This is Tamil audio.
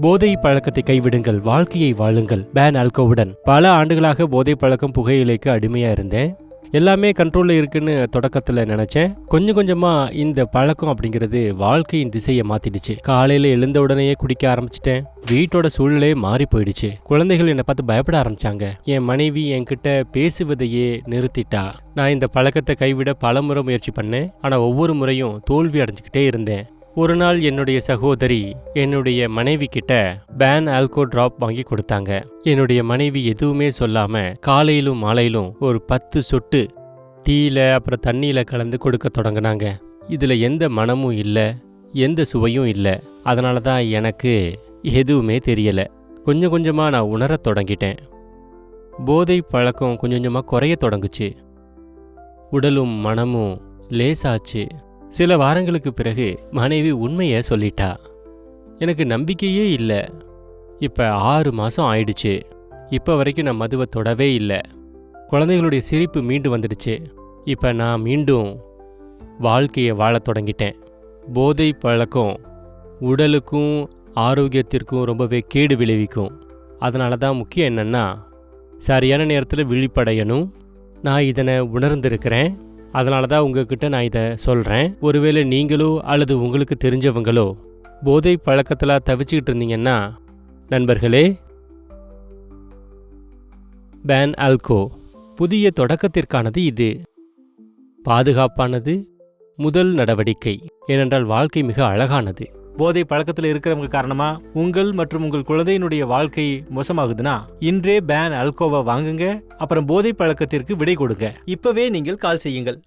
போதை பழக்கத்தை கைவிடுங்கள், வாழ்க்கையை வாழுங்கள். பேன் ஆல்கோவுடன் பல ஆண்டுகளாக போதை பழக்கம் புகையிலைக்கு அடிமையா இருந்தேன். எல்லாமே கண்ட்ரோல்ல இருக்குன்னு தொடக்கத்துல நினைச்சேன். கொஞ்சம் கொஞ்சமா இந்த பழக்கம் அப்படிங்கிறது வாழ்க்கையின் திசையை மாத்திடுச்சு. காலையில எழுந்த உடனேயே குடிக்க ஆரம்பிச்சிட்டேன். வீட்டோட சூழ்நிலையே மாறி போயிடுச்சு. குழந்தைகள் என்னை பார்த்து பயப்பட ஆரம்பிச்சாங்க. என் மனைவி என்கிட்ட பேசுவதையே நிறுத்திட்டா. நான் இந்த பழக்கத்தை கைவிட பலமுறை முயற்சி பண்ணேன். ஆனா ஒவ்வொரு முறையும் தோல்வி அடைஞ்சுக்கிட்டே இருந்தேன். ஒரு நாள் என்னுடைய சகோதரி என்னுடைய மனைவி கிட்ட பேன் ஆல்கோ டிராப் வாங்கி கொடுத்தாங்க. என்னுடைய மனைவி எதுவுமே சொல்லாம காலையிலும் மாலையிலும் ஒரு 10 சொட்டு டீல அப்புறம் தண்ணியில கலந்து கொடுக்க தொடங்கினாங்க. இதுல எந்த மனமும் இல்லை, எந்த சுவையும் இல்லை. அதனால தான் எனக்கு எதுவுமே தெரியல. கொஞ்சம் கொஞ்சமா நான் உணரத் தொடங்கிட்டேன். போதை பழக்கம் கொஞ்சம் கொஞ்சமா குறைய தொடங்குச்சு. உடலும் மனமும் லேசாச்சு. சில வாரங்களுக்கு பிறகு மனைவி உண்மையை சொல்லிட்டா. எனக்கு நம்பிக்கையே இல்லை. இப்போ 6 மாதம் ஆயிடுச்சு. இப்போ வரைக்கும் நான் மதுவை தொடவே இல்லை. குழந்தைகளுடைய சிரிப்பு மீண்டும் வந்துடுச்சு. இப்போ நான் மீண்டும் வாழ்க்கையை வாழத் தொடங்கிட்டேன். போதை பழக்கம் உடலுக்கும் ஆரோக்கியத்திற்கும் ரொம்பவே கேடு விளைவிக்கும். அதனால தான் முக்கியம் என்னென்னா சரியான நேரத்தில் விழிப்படையணும். நான் இதனை உணர்ந்திருக்கிறேன். அதனால தான் உங்ககிட்ட நான் இதை சொல்கிறேன். ஒருவேளை நீங்களோ அல்லது உங்களுக்கு தெரிஞ்சவங்களோ போதை பழக்கத்தில் தவிச்சுக்கிட்டு இருந்தீங்கன்னா, நண்பர்களே, பேன் ஆல்கோ புதிய தொடக்கத்திற்கானது. இது பாதுகாப்பானது முதல் நடவடிக்கை. ஏனென்றால் வாழ்க்கை மிக அழகானது. போதை பழக்கத்தில் இருக்கிறவங்க காரணமா உங்கள் மற்றும் உங்கள் குழந்தையினுடைய வாழ்க்கை மோசமாகுதுன்னா இன்றே பேன் ஆல்கோவை வாங்குங்க. அப்புறம் போதை பழக்கத்திற்கு விடை கொடுங்க. இப்பவே நீங்கள் கால் செய்யுங்கள்.